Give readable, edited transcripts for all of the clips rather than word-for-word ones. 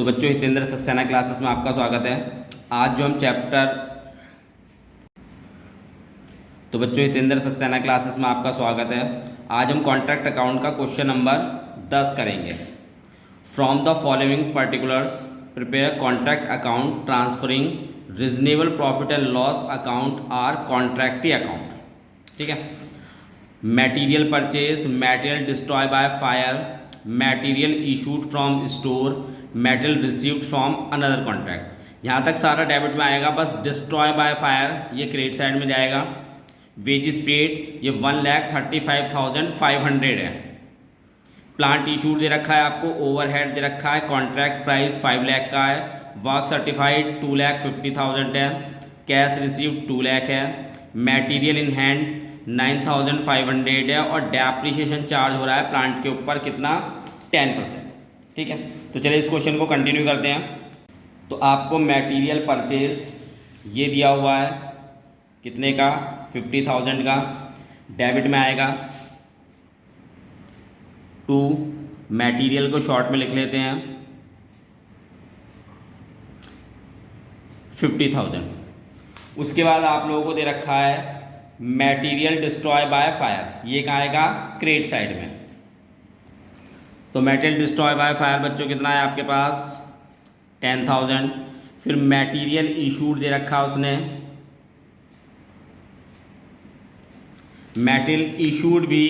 तो बच्चों, हितेंद्र सक्सेना क्लासेस में आपका स्वागत है। आज जो हम चैप्टर तो बच्चों हितेंद्र सक्सेना क्लासेस में आपका स्वागत है। आज हम कॉन्ट्रैक्ट अकाउंट का क्वेश्चन नंबर 10 करेंगे। From the following particulars prepare contract account transferring reasonable profit and loss account are contractee account. ठीक है। Material purchase, material destroy by fire, material issued from store, material received from another contract. यहाँ तक सारा debit में आएगा। बस destroy by fire ये credit side में जाएगा। वेजेस पेड ये 1,35,500 है। प्लांट इशूड दे रखा है आपको, ओवरहेड दे रखा है, कॉन्ट्रैक्ट प्राइस 5 लाख का है, वर्क सर्टिफाइड 2,50,000 है, कैश रिसीव्ड 2 लाख है, मटेरियल इन हैंड 9,500 है और डेप्रिसिएशन चार्ज हो रहा है प्लांट के ऊपर कितना 10%। ठीक है। तो चलिए इस क्वेश्चन को कंटिन्यू करते हैं। तो आपको मटेरियल परचेज ये दिया हुआ है कितने का 50,000 का, डेबिट में आएगा। टू मटेरियल को शॉर्ट में लिख लेते हैं 50,000। उसके बाद आप लोगों को दे रखा है मटेरियल डिस्ट्रॉय बाय फायर, ये कहाँ आएगा क्रेडिट साइड में। तो मटेरियल डिस्ट्रॉय बाय फायर बच्चों कितना है आपके पास 10,000। फिर मटेरियल इशूड दे रखा उसने, मटेरियल इशूड भी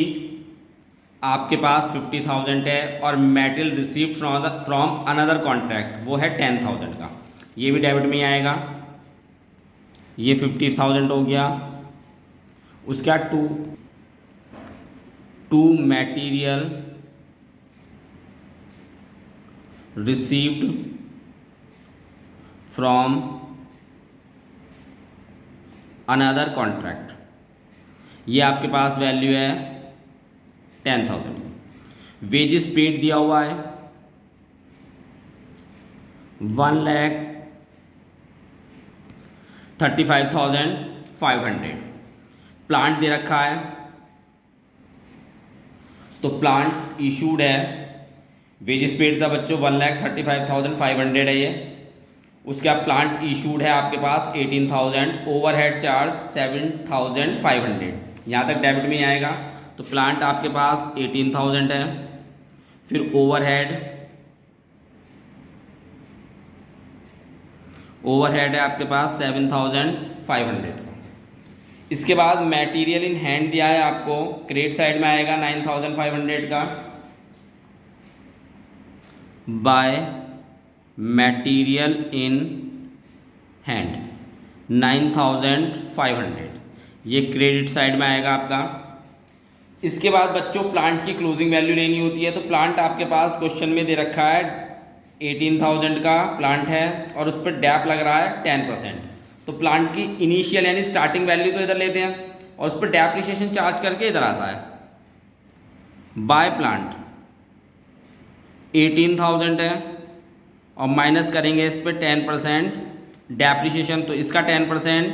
आपके पास 50,000 है और material received from another contract वो है 10,000 का, ये भी डेबिट में ही आएगा। ये 50,000 हो गया। उसके बाद to material received from another contract, ये आपके पास वैल्यू है 10,000। वेजेस पेड दिया हुआ है 1,35,500। प्लांट दे रखा है, तो प्लांट इशूड है, वेजेस पेड था बच्चों 1,35,500 है ये। उसके बाद प्लांट इशूड है आपके पास 18,000, ओवरहेड चार्ज 7,500, यहाँ तक डेबिट में ही आएगा। तो प्लांट आपके पास 18,000 है। फिर ओवरहेड है आपके पास 7,500। इसके बाद मटेरियल इन हैंड दिया है आपको, क्रेडिट साइड में आएगा 9,500 का, बाय मटेरियल इन हैंड 9,500, ये क्रेडिट साइड में आएगा आपका। इसके बाद बच्चों प्लांट की क्लोजिंग वैल्यू लेनी होती है। तो प्लांट आपके पास क्वेश्चन में दे रखा है 18,000 का प्लांट है और उस पर डैप लग रहा है 10%। तो प्लांट की इनिशियल यानी स्टार्टिंग वैल्यू तो इधर लेते हैं और उस पर डेप्रिसिएशन चार्ज करके इधर आता है। बाय प्लांट 18,000 है और माइनस करेंगे इस पर 10% डेप्रिसिएशन, तो इसका 10%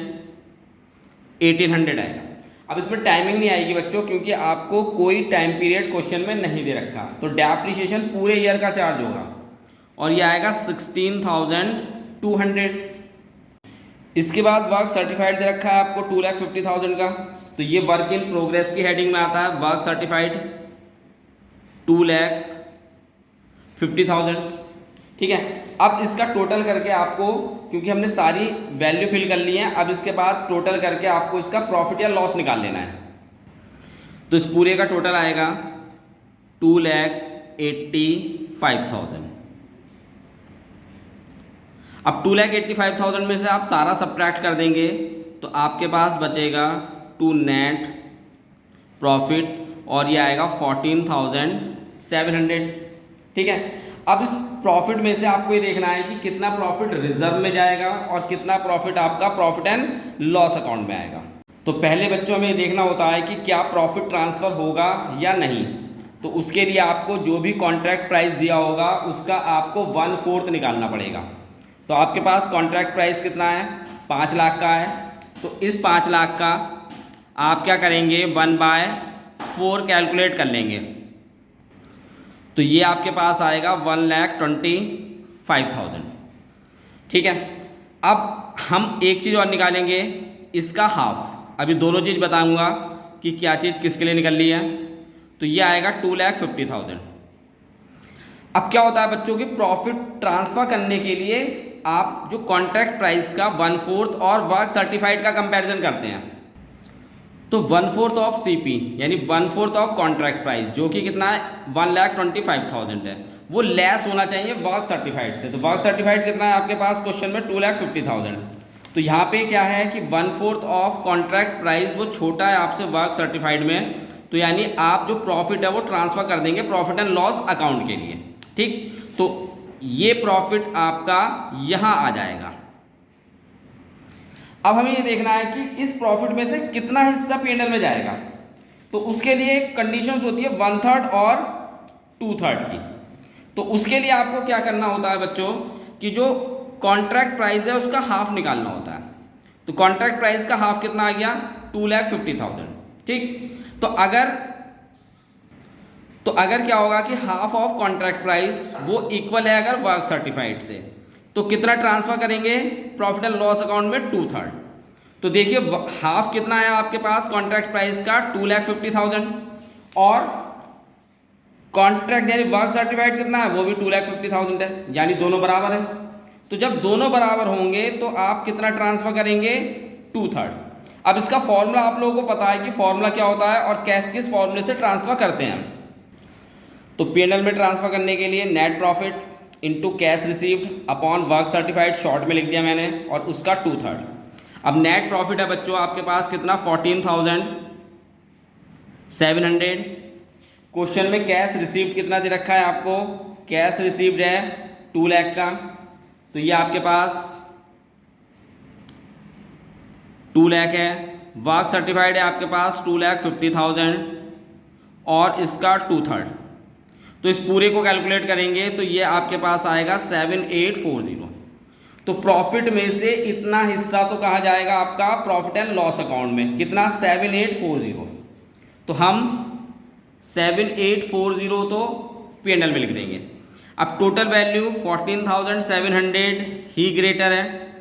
1,800 आएगा। अब इसमें टाइमिंग नहीं आएगी बच्चों, क्योंकि आपको कोई टाइम पीरियड क्वेश्चन में नहीं दे रखा। तो डेप्रिसिएशन पूरे ईयर का चार्ज होगा और ये आएगा 16,200। इसके बाद वर्क सर्टिफाइड दे रखा है आपको 2,50,000 का, तो ये वर्क इन प्रोग्रेस की हेडिंग में आता है। Work certified 2,50,000। ठीक है। अब इसका टोटल करके आपको, क्योंकि हमने सारी वैल्यू फिल कर ली है, अब इसके बाद टोटल करके आपको इसका प्रॉफिट या लॉस निकाल लेना है। तो इस पूरे का टोटल आएगा 2,85,000। अब 2,85,000 में से आप सारा सब्ट्रैक्ट कर देंगे तो आपके पास बचेगा टू नेट प्रॉफिट और ये आएगा 14,700। ठीक है। अब इस प्रॉफिट में से आपको ये देखना है कि कितना प्रॉफिट रिजर्व में जाएगा और कितना प्रॉफिट आपका प्रॉफिट एंड लॉस अकाउंट में आएगा। तो पहले बच्चों हमें देखना होता है कि क्या प्रॉफिट ट्रांसफ़र होगा या नहीं। तो उसके लिए आपको जो भी कॉन्ट्रैक्ट प्राइस दिया होगा उसका आपको 1/4 निकालना पड़ेगा। तो आपके पास कॉन्ट्रैक्ट प्राइस कितना है 5 लाख का है। तो इस 5 लाख का आप क्या करेंगे 1/4 कैलकुलेट कर लेंगे। तो ये आपके पास आएगा 1,20,400 5000। ठीक है, अब हम एक चीज़ और निकालेंगे, इसका हाफ। अभी दोनों चीज़ बताऊंगा कि क्या चीज़ किसके लिए निकल रही है। तो ये आएगा 2,50,000। अब क्या होता है बच्चों की, प्रॉफिट ट्रांसफर करने के लिए आप जो कॉन्ट्रैक्ट प्राइस का 1/4 और वर्क सर्टिफाइड का कंपैरिजन करते हैं। तो 1/4 ऑफ सीपी यानी 1/4 ऑफ कॉन्ट्रैक्ट प्राइस जो कि कितना है 1,25,000 है, वो लेस होना चाहिए वर्क सर्टिफाइड से। तो वर्क सर्टिफाइड कितना है आपके पास क्वेश्चन में 2,50,000। तो यहाँ पे क्या है कि 1/4 ऑफ कॉन्ट्रैक्ट प्राइस वो छोटा है आपसे वर्क सर्टिफाइड में, तो यानी आप जो प्रॉफिट है वो ट्रांसफ़र कर देंगे प्रॉफिट एंड लॉस अकाउंट के लिए। ठीक, तो ये प्रॉफिट आपका यहाँ आ जाएगा। अब हमें ये देखना है कि इस प्रॉफिट में से कितना हिस्सा पीएनएल में जाएगा। तो उसके लिए कंडीशंस होती है 1/3 और 2/3 की। तो उसके लिए आपको क्या करना होता है बच्चों कि जो कॉन्ट्रैक्ट प्राइस है उसका हाफ निकालना होता है। तो कॉन्ट्रैक्ट प्राइस का हाफ कितना आ गया 2,50,000। ठीक, तो अगर क्या होगा कि हाफ ऑफ कॉन्ट्रैक्ट प्राइस वो इक्वल है अगर वर्क सर्टिफाइड से, तो कितना ट्रांसफ़र करेंगे प्रॉफिट एंड लॉस अकाउंट में 2/3। तो देखिए हाफ कितना है आपके पास कॉन्ट्रैक्ट प्राइस का 2,50,000 और कॉन्ट्रैक्ट यानी वर्क सर्टिफाइड कितना है वो भी 2,50,000 है, यानी दोनों बराबर है। तो जब दोनों बराबर होंगे तो आप कितना ट्रांसफ़र करेंगे 2/3। अब इसका फॉर्मूला आप लोगों को पता है कि फॉर्मूला क्या होता है और किस फॉर्मूले से ट्रांसफ़र करते हैं। तो पीएनएल में ट्रांसफ़र करने के लिए net profit into cash received upon work certified, short में लिख दिया मैंने, और उसका 2/3। अब नेट प्रॉफिट है बच्चों आपके पास कितना 14,700। क्वेश्चन में कैश रिसीव्ड कितना दे रखा है आपको, कैश रिसीव्ड है 2 लाख का, तो ये आपके पास 2 लाख है। वर्क सर्टिफाइड है आपके पास 2,50,000 और इसका 2/3। तो इस पूरे को कैलकुलेट करेंगे तो ये आपके पास आएगा 7,840। तो प्रॉफिट में से इतना हिस्सा तो कहाँ जाएगा आपका प्रॉफिट एंड लॉस अकाउंट में, कितना 7,840। तो हम 7,840 तो पीएनएल में लिख देंगे। अब टोटल वैल्यू 14,700 ही ग्रेटर है।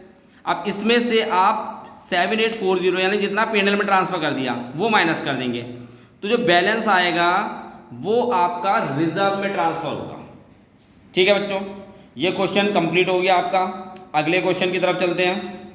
अब इसमें से आप 7,840 यानी जितना पीएनएल में ट्रांसफ़र कर दिया वो माइनस कर देंगे, तो जो बैलेंस आएगा वो आपका रिजर्व में ट्रांसफ़र होगा। ठीक है बच्चों, ये क्वेश्चन कंप्लीट हो गया आपका। अगले क्वेश्चन की तरफ चलते हैं।